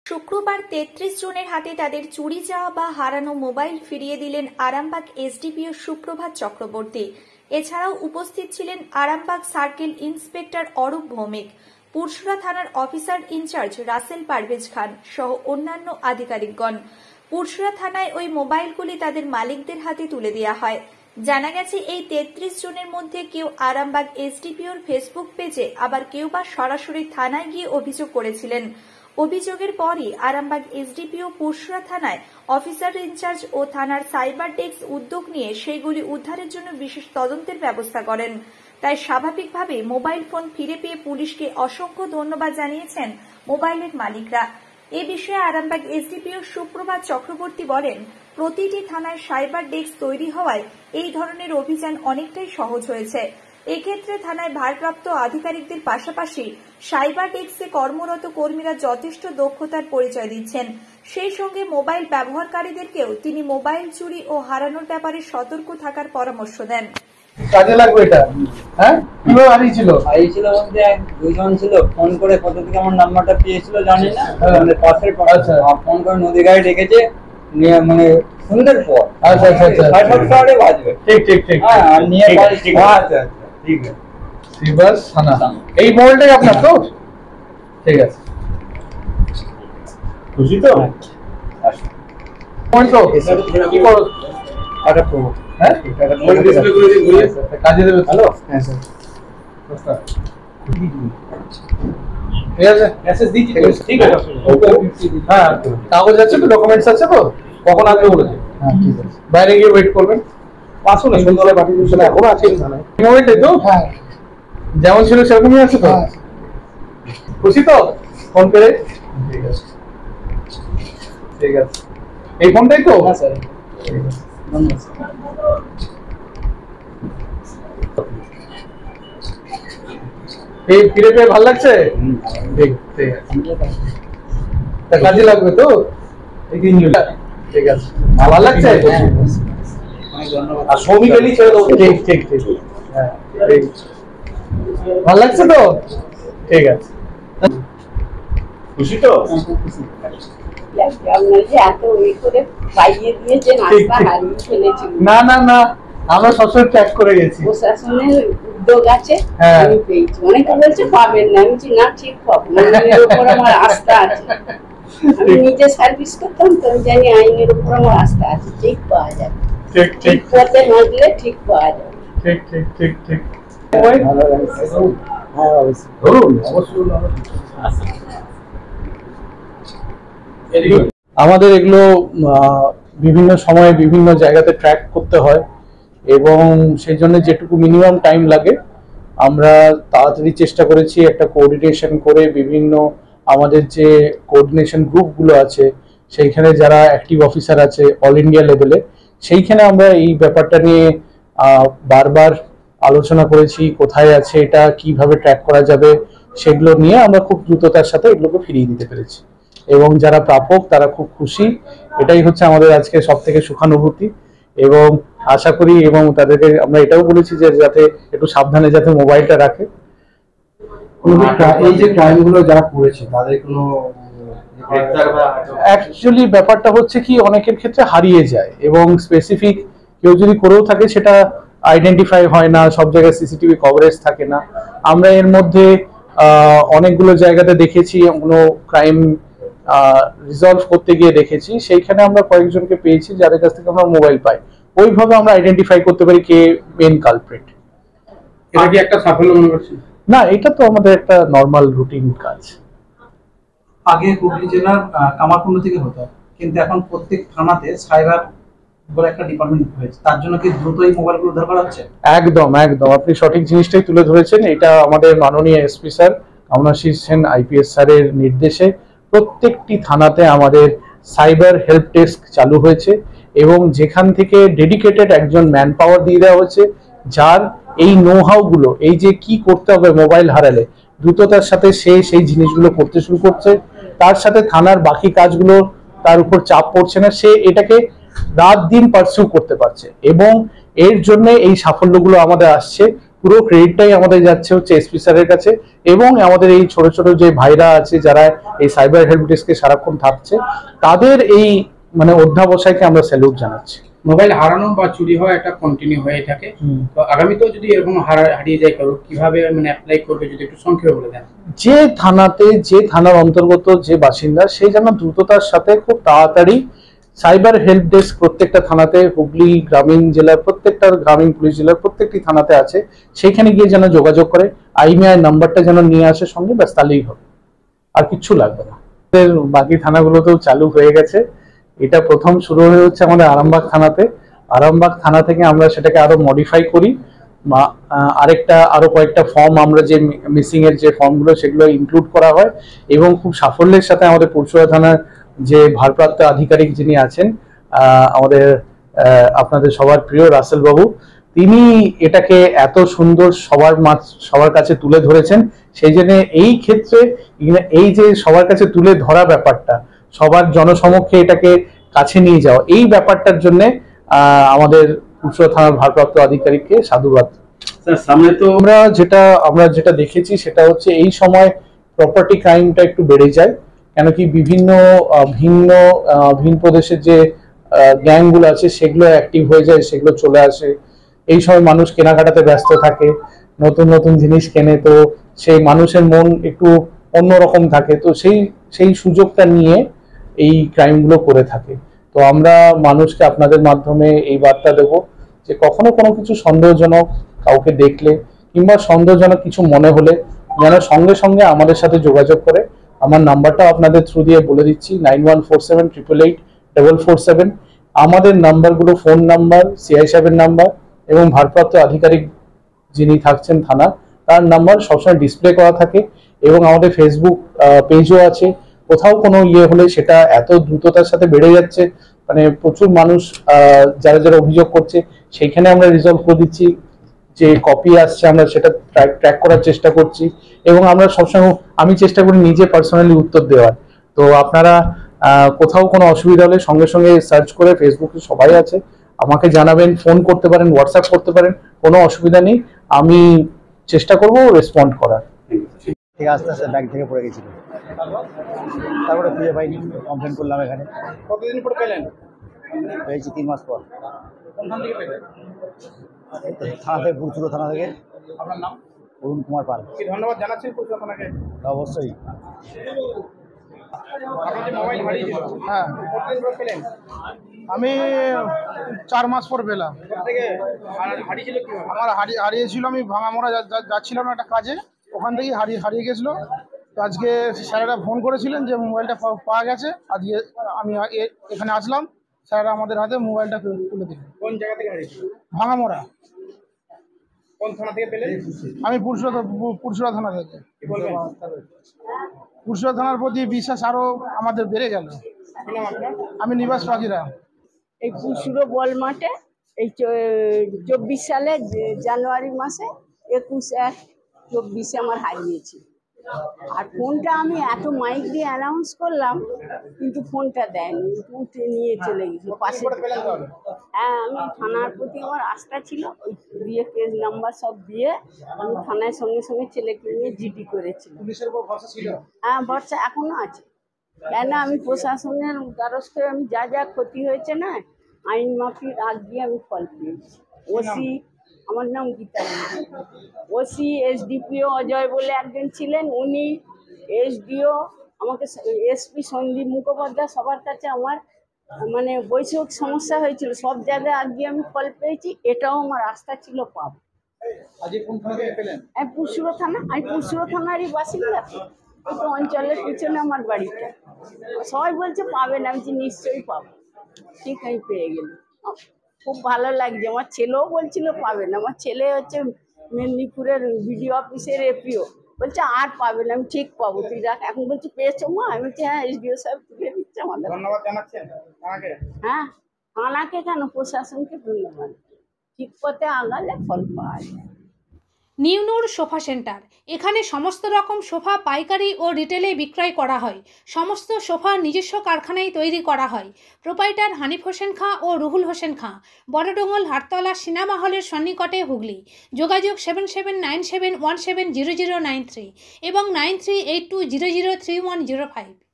শুক্রবার ৩৩ জনের হাতে তাদের চুরি যাওয়া বা হারানো মোবাইল ফিরিয়ে দিলেন আরামবাগ এসডিপিও সুপ্রভাত চক্রবর্তী। এছাড়াও উপস্থিত ছিলেন আরামবাগ সার্কেল ইন্সপেক্টর অরূপ ভৌমিক, পুরসুরা থানার অফিসার ইনচার্জ রাসেল পারভেজ খান সহ অন্যান্য আধিকারিকগণ। পুরসুরা থানায় ওই মোবাইলগুলি তাদের মালিকদের হাতে তুলে দেওয়া হয়। জানা গেছে, এই ৩৩ জনের মধ্যে কেউ আরামবাগ এসডিপিওর ফেসবুক পেজে, আবার কেউ বা সরাসরি থানায় গিয়ে অভিযোগ করেছিলেন। অভিযোগের পরই আরামবাগ এসডিপিও পুরসুরা থানায় অফিসার ইনচার্জ ও থানার সাইবার ডেস্ক উদ্যোগ নিয়ে সেইগুলি উদ্ধারের জন্য বিশেষ তদন্তের ব্যবস্থা করেন। তাই স্বাভাবিকভাবে মোবাইল ফোন ফিরে পেয়ে পুলিশকে অসংখ্য ধন্যবাদ জানিয়েছেন মোবাইলের মালিকরা। এ বিষয়ে আরামবাগ এসডিপিও সুপ্রভাত চক্রবর্তী বলেন, প্রতিটি থানায় সাইবার ডেস্ক তৈরি হওয়ায় এই ধরনের অভিযান অনেকটাই সহজ হয়েছে। এক্ষেত্রে থানায় ভারপ্রাপ্ত আধিকারিকদের পাশাপাশি সাইবার ডেস্কে কর্মরত কর্মীরা যথেষ্ট দক্ষতার পরিচয় দিচ্ছেন। সেই সঙ্গে মোবাইল ব্যবহারকারীদেরকেও তিনি মোবাইল চুরি ও হারানোর ব্যাপারে সতর্ক থাকার পরামর্শ দেন। কাজে লাগবে এটা। হ্যাঁ, কিভাবে হারিয়েছিল? বলতে দুজন ছিল, ফোন করে কোথা থেকে আমার নাম্বারটা পেয়েছিল জানি না, পাশের ফোন করে নদী গাড়ি ডেকেছে নিয়ে, মানে সন্ধ্যের পর। আচ্ছা আচ্ছা আচ্ছা, বাজবে। ঠিক ঠিক ঠিক। হ্যাঁ, আর নিয়ে ঠিক আছে শ্রীবাস থানা। এই মোবাইলটাই আপনার তো? ঠিক আছে, খুশি তো? মোবাইল তো কি করো? টাটা প্রভু। হ্যাঁ, কাজে দেবে? হ্যালো, হ্যাঁ স্যার। ঠিক আছে, মেসেজ দিচ্ছি। ঠিক আছে, হ্যাঁ কাগজ আছে তো, ডকুমেন্টস আছে তো? কখন আসবে বলেছে? হ্যাঁ ঠিক আছে, বাইরে গিয়ে ওয়েট করবেন। আসুন না, সন্ধ্যাবেলা পাঠিয়ে দিচ্ছেন, এখনো আছে থানায় মোবাইলটাই তো? হ্যাঁ, যেমন ছিল সেরকমই আছে তো? খুশি তো ফোন করে? ঠিক আছে ঠিক আছে, এই ফোনটাই তো? হ্যাঁ স্যার। ঠিক আছে, এই ফিরে পেয়ে ভালো লাগছে? ঠিক ঠিক আছে, কাজে লাগবে তো? ঠিক আছে, ভালো লাগছে? আর শ্রমিক এলি ছেড়ে দেবো। ঠিক ঠিক ঠিক, হ্যাঁ ভালো লাগছে তো? ঠিক আছে, খুশি তো? না না না, আমরা সবসময় ট্র্যাক করে গেছি। প্রশাসনের উদ্যোগ আছে, আমি পেয়েছি। অনেকে বলছে পাবেন না, আমি বলছি না, ঠিক পাবো, আইনের উপর আমার আস্থা আছে। আমি নিজে সার্ভিস করতাম তো, আমি জানি আইনের উপর আমার আস্থা আছে, ঠিক পাওয়া যাবে। ঠিক ঠিক, পথে হাঁটলে ঠিক পাওয়া যাবে। ঠিক ঠিক ঠিক ঠিক। আমাদের এগুলো বিভিন্ন সময়ে বিভিন্ন জায়গাতে ট্র্যাক করতে হয়, এবং সেই জন্য যেটুকু মিনিমাম টাইম লাগে আমরা তাড়াতাড়ি চেষ্টা করেছি একটা কোঅর্ডিনেশন করে, বিভিন্ন আমাদের যে কোঅর্ডিনেশন গ্রুপগুলো আছে সেইখানে যারা অ্যাক্টিভ অফিসার আছে অল ইন্ডিয়া লেভেলে, সেইখানে আমরা এই ব্যাপারটা নিয়ে বারবার আলোচনা করেছি, কোথায় আছে এটা, কিভাবে ট্র্যাক করা যাবে, সেগুলো নিয়ে আমরা খুব দ্রুততার সাথে এগুলোকে ফিরিয়ে দিতে পেরেছি, এবং যারা প্রাপক তারা খুব খুশি। এটাই হচ্ছে আমাদের আজকে সব থেকে সুখানুভূতি, এবং আশা করি, এবং তাদেরকে আমরা এটাও বলেছি যে যাতে একটু সাবধানে যাতে মোবাইলটা রাখে। এই যে ক্রাইমগুলো যারা করেছে তাদের কোনো অ্যাকচুয়ালি ব্যাপারটা হচ্ছে কি, অনেকের ক্ষেত্রে হারিয়ে যায়, এবং স্পেসিফিক কেউ যদি করেও থাকে সেটা আইডেন্টিফাই হয় না, সব জায়গায় সিসিটিভি কভারেজ থাকে না। আমরা এর মধ্যে অনেকগুলো জায়গাতে দেখেছি, কোনো ক্রাইম রিজলভ করতে গিয়ে দেখেছি, সেইখানে আমরা কয়েকজনকে পেয়েছি যাদের কাছ থেকে আমরা মোবাইল পাই, ওইভাবে আমরা আইডেন্টিফাই করতে পারি কে মেন কালপ্রিট। এটা কি একটা সাফল্য মনে করছেন? না, এটা তো আমাদের একটা নর্মাল রুটিন কাজ। আগে হুগলি জেলার কামারকুণ্ড থেকে হতো, কিন্তু এখন প্রত্যেক থানাতে সাইবার বলে একটা ডিপার্টমেন্ট হয়েছে, তার জন্য কি দ্রুতই মোবাইলগুলো উদ্ধার করা হচ্ছে? একদম একদম, আপনি সঠিক জিনিসটাই তুলে ধরেছেন। এটা আমাদের মাননীয় SP sir Kamanashish Sen IPS স্যারের নির্দেশে প্রত্যেকটি থানাতে আমাদের সাইবার হেল্প ডেস্ক চালু হয়েছে, এবং যেখান থেকে ডেডিকেটেড একজন ম্যান পাওয়ার দিয়ে দেওয়া হয়েছে, যার এই নো হাউ গুলো, এই যে কি করতে হবে মোবাইল হারালে দ্রুততার সাথে সে সেই জিনিসগুলো করতে শুরু করছে। তার সাথে থানার বাকি কাজগুলো তার উপর চাপ পড়ছে না, সে এটাকে রাত দিন পারসিউ করতে পারছে, এবং এর জন্য এই সাফল্যগুলো আমাদের আসছে। পুরো ক্রেডিটটাই আমাদের যাচ্ছে হচ্ছে এসপি স্যারের কাছে, এবং আমাদের এই ছোট ছোট যে ভাইরা আছে যারা এই সাইবার হেল্প ডেস্কে সারাক্ষণ থাকছে, তাদের এই মানে অধ্যাবসায়কে আমরা স্যালুট জানাচ্ছি। মোবাইল হারানো বা চুরি হওয়া একটা কন্টিনিউ হয়ে থাকে, তো আগামীতেও যদি এরকম হারিয়ে যায় কারো, কিভাবে মানে অ্যাপ্লাই করবে যদি একটু সংক্ষেপে বলে দেন। যে থানার অন্তর্গত যে বাসিন্দা, সেই যেন দ্রুততার সাথে খুব তাড়াতাড়ি সাইবার হেল্প ডেস্ক প্রত্যেকটা থানাতে, হুগলি গ্রামীণ জেলার প্রত্যেকটা গ্রামীণ পুলিশ জেলার প্রত্যেকটি থানাতে আছে, সেইখানে গিয়ে যেন যোগাযোগ করে আইমিআই নাম্বারটা যেন নিয়ে আসে সঙ্গে, ব্যাস তাহলেই হবে, আর কিচ্ছু লাগবে না। বাকি থানাগুলোতেও চালু হয়ে গেছে। এটা প্রথম শুরু হয়ে হচ্ছে আমাদের আরামবাগ থানাতে। আরামবাগ থানা থেকে আমরা সেটাকে আরো মডিফাই করি, আরো কয়েকটা ফর্ম আমরা যে মিসিং এর যে ফর্মগুলো সেগুলো ইনক্লুড করা হয়, এবং খুব সাফল্যের সাথে আমাদের পুরসুরা থানার যে ভারপ্রাপ্ত আধিকারিক যিনি আছেন আমাদের আপনাদের সবার প্রিয় রাসেল বাবু, তিনি এটাকে এত সুন্দর সবার কাছে তুলে ধরেছেন। সেই জন্য এই ক্ষেত্রে এই যে সবার কাছে তুলে ধরা ব্যাপারটা, সবার জনসমক্ষে এটাকে কাছে নিয়ে যাওয়া, এই ব্যাপারটার জন্য আমাদের পুরসুরা থানার ভারপ্রাপ্ত আধিকারিককে সাধুবাদ। সামনে তো আমরা যেটা দেখেছি সেটা হচ্ছে এই সময় প্রপার্টি ক্রাইমটা একটু বেড়ে যায়, কেন কি বিভিন্ন ভিন প্রদেশের যে গ্যাংগুলো আছে সেগুলো অ্যাক্টিভ হয়ে যায়, সেগুলো চলে আসে। এই সময় মানুষ কেনাকাটাতে ব্যস্ত থাকে, নতুন নতুন জিনিস কেনে, তো সেই মানুষের মন একটু অন্যরকম থাকে, তো সেই সুযোগটা নিয়ে এই ক্রাইমগুলো করে থাকে। তো আমরা মানুষকে আপনাদের মাধ্যমে এই বার্তা দেব যে কখনো কোনো কিছু সন্দেহজনক কাউকে দেখলে কিংবা সন্দেহজনক কিছু মনে হলে যেন সঙ্গে সঙ্গে আমাদের সাথে যোগাযোগ করে। আমার নাম্বারটাও আপনাদের থ্রু দিয়ে বলে দিচ্ছি, 9147888447। আমাদের নাম্বারগুলো ফোন নাম্বার, সিআই সাহেবের নাম্বার এবং ভারপ্রাপ্ত আধিকারিক যিনি থাকছেন থানা, তার নাম্বার সবসময় ডিসপ্লে করা থাকে, এবং আমাদের ফেসবুক পেজও আছে। কোথাও কোনো হলে সেটা এত দ্রুততার সাথে বেড়ে যাচ্ছে, মানে প্রচুর মানুষ যারা অভিযোগ করছে, সেইখানে আমরা রিজলভ করে দিচ্ছি। যে কপি আসছে আমরা সেটা ট্র্যাক করার চেষ্টা করছি, এবং আমরা সবসময় আমি চেষ্টা করি নিজে পার্সোনালি উত্তর দেওয়ার। তো আপনারা কোথাও কোনো অসুবিধা হলে সঙ্গে সঙ্গে সার্চ করে, ফেসবুকে সবাই আছে, আমাকে জানাবেন, ফোন করতে পারেন, হোয়াটসঅ্যাপ করতে পারেন, কোনো অসুবিধা নেই, আমি চেষ্টা করব রেসপন্ড করার। ঠিক আস্তে আস্তে ব্যাগ থেকে পড়ে গেছিল, তারপরে খুঁজে পাইনি, কমপ্লেন করলাম এখানে। কতদিন পর পেলেন? পেয়েছি 3 মাস পর। কোনখান থেকে পেলেন? থানা থেকে, পুরসুরা থানা থেকে। আপনার নাম? অরুণ কুমার পাল। কি ধন্যবাদ জানাচ্ছেন পুরসুরা থানাকে? অবশ্যই। আপনার যে মোবাইল হারিয়েছিল, হ্যাঁ, কতদিন পর পেলেন? আমি 4 মাস পর পেলাম। থেকে হারিয়েছিল কি? আমার হারিয়েছিল, আমি ভাঙামোড়া যাচ্ছিলাম একটা কাজে, ওখান থেকেই হারিয়ে গেছিলো। তো আজকে স্যারেরা ফোন করেছিলেন যে মোবাইলটা পাওয়া গেছে। আজকে আমি এখানে আসলাম, স্যারেরা আমাদের হাতে মোবাইলটা তুলে দিলেন। কোন জায়গা থেকে হারিয়েছিল? ভাঙামোড়া। কোন থানা থেকে পেলেন? আমি পুরসুরা থানা থেকে। কি বলবেন? পুরসুরা থানার প্রতি বিশ্বাস আরও আমাদের বেড়ে গেল। কি নাম আপনার? আমি নিবাস পাখিরা। এই পুরসুরো বল মাঠে এই 24 সালে জানুয়ারি মাসে 21/1/24 আমার হারিয়েছি। আর ফোনটা আমি এত মাইক দিয়ে অ্যানাউন্স করলাম, কিন্তু ফোনটা দেয়নি, উঠে নিয়ে চলে গেছিল পাশে। হ্যাঁ, আমি থানার প্রতি আমার আস্থা ছিল, ওই দিয়ে কেস নাম্বার সব দিয়ে আমি থানায় সঙ্গে সঙ্গে ছেলেকে নিয়ে জিডি করেছিলাম। পুলিশের উপর ভরসা ছিল? হ্যাঁ, ভরসা এখনো আছে। কেন আমি প্রশাসনের দ্বারস্থ হয়ে আমি যা ক্ষতি হয়েছে না, আইন মাফিক আগ দিয়ে আমি ফল পেয়েছি। ওসি, আমার নাম গীতা, ওসি এসডিপিও অজয় বলে একজন ছিলেন, উনি এসডিও, আমাকে এসপি সন্দীপ মুখোপাধ্যায়, সবার কাছে আমার মানে বৈষয়িক সমস্যা হয়েছিল, সব জায়গায় আগ দিয়ে আমি ফল পেয়েছি। এটাও আমার আস্থা ছিল পাব। আজকে কোন থানা থেকে পেলেন? আমি পুরসুরা থানা, আমি পুরসুরা থানারই বাসিন্দা। ওই তো অঞ্চলের পিছনে আমার বাড়িটা। সবাই বলছে পাবেন, আমি নিশ্চয়ই পাবো। ঠিক, আমি পেয়ে গেলাম, খুব ভালো লাগছে। আমার ছেলেও বলছিল পাবেন, আমার ছেলে হচ্ছে মেদিনীপুরের বিডিও অফিসের এপিও, বলছে আর পাবেন, আমি ঠিক পাবো, তুই রাখ। এখন বলছি পেয়েছো মা? আমি বলছি হ্যাঁ, এসডিও সাহেব তুলে দিচ্ছে আমাদের। ধন্যবাদ জানাচ্ছেন থানাকে? হ্যাঁ, থানাকে কেন, প্রশাসনকে ধন্যবাদ। ঠিক পথে আগালে ফল পাওয়া যায়। নিউনুর সোফা সেন্টার, এখানে সমস্ত রকম সোফা পাইকারি ও রিটেলে বিক্রয় করা হয়। সমস্ত সোফা নিজস্ব কারখানায় তৈরি করা হয়। প্রোপাইটার হানিফ হোসেন খাঁ ও রুহুল হোসেন খাঁ, বড়ডোঙ্গল হাটতলা সিনেমা হলের সন্নিকটে, হুগলি। যোগাযোগ 7797170093 এবং 9382003105।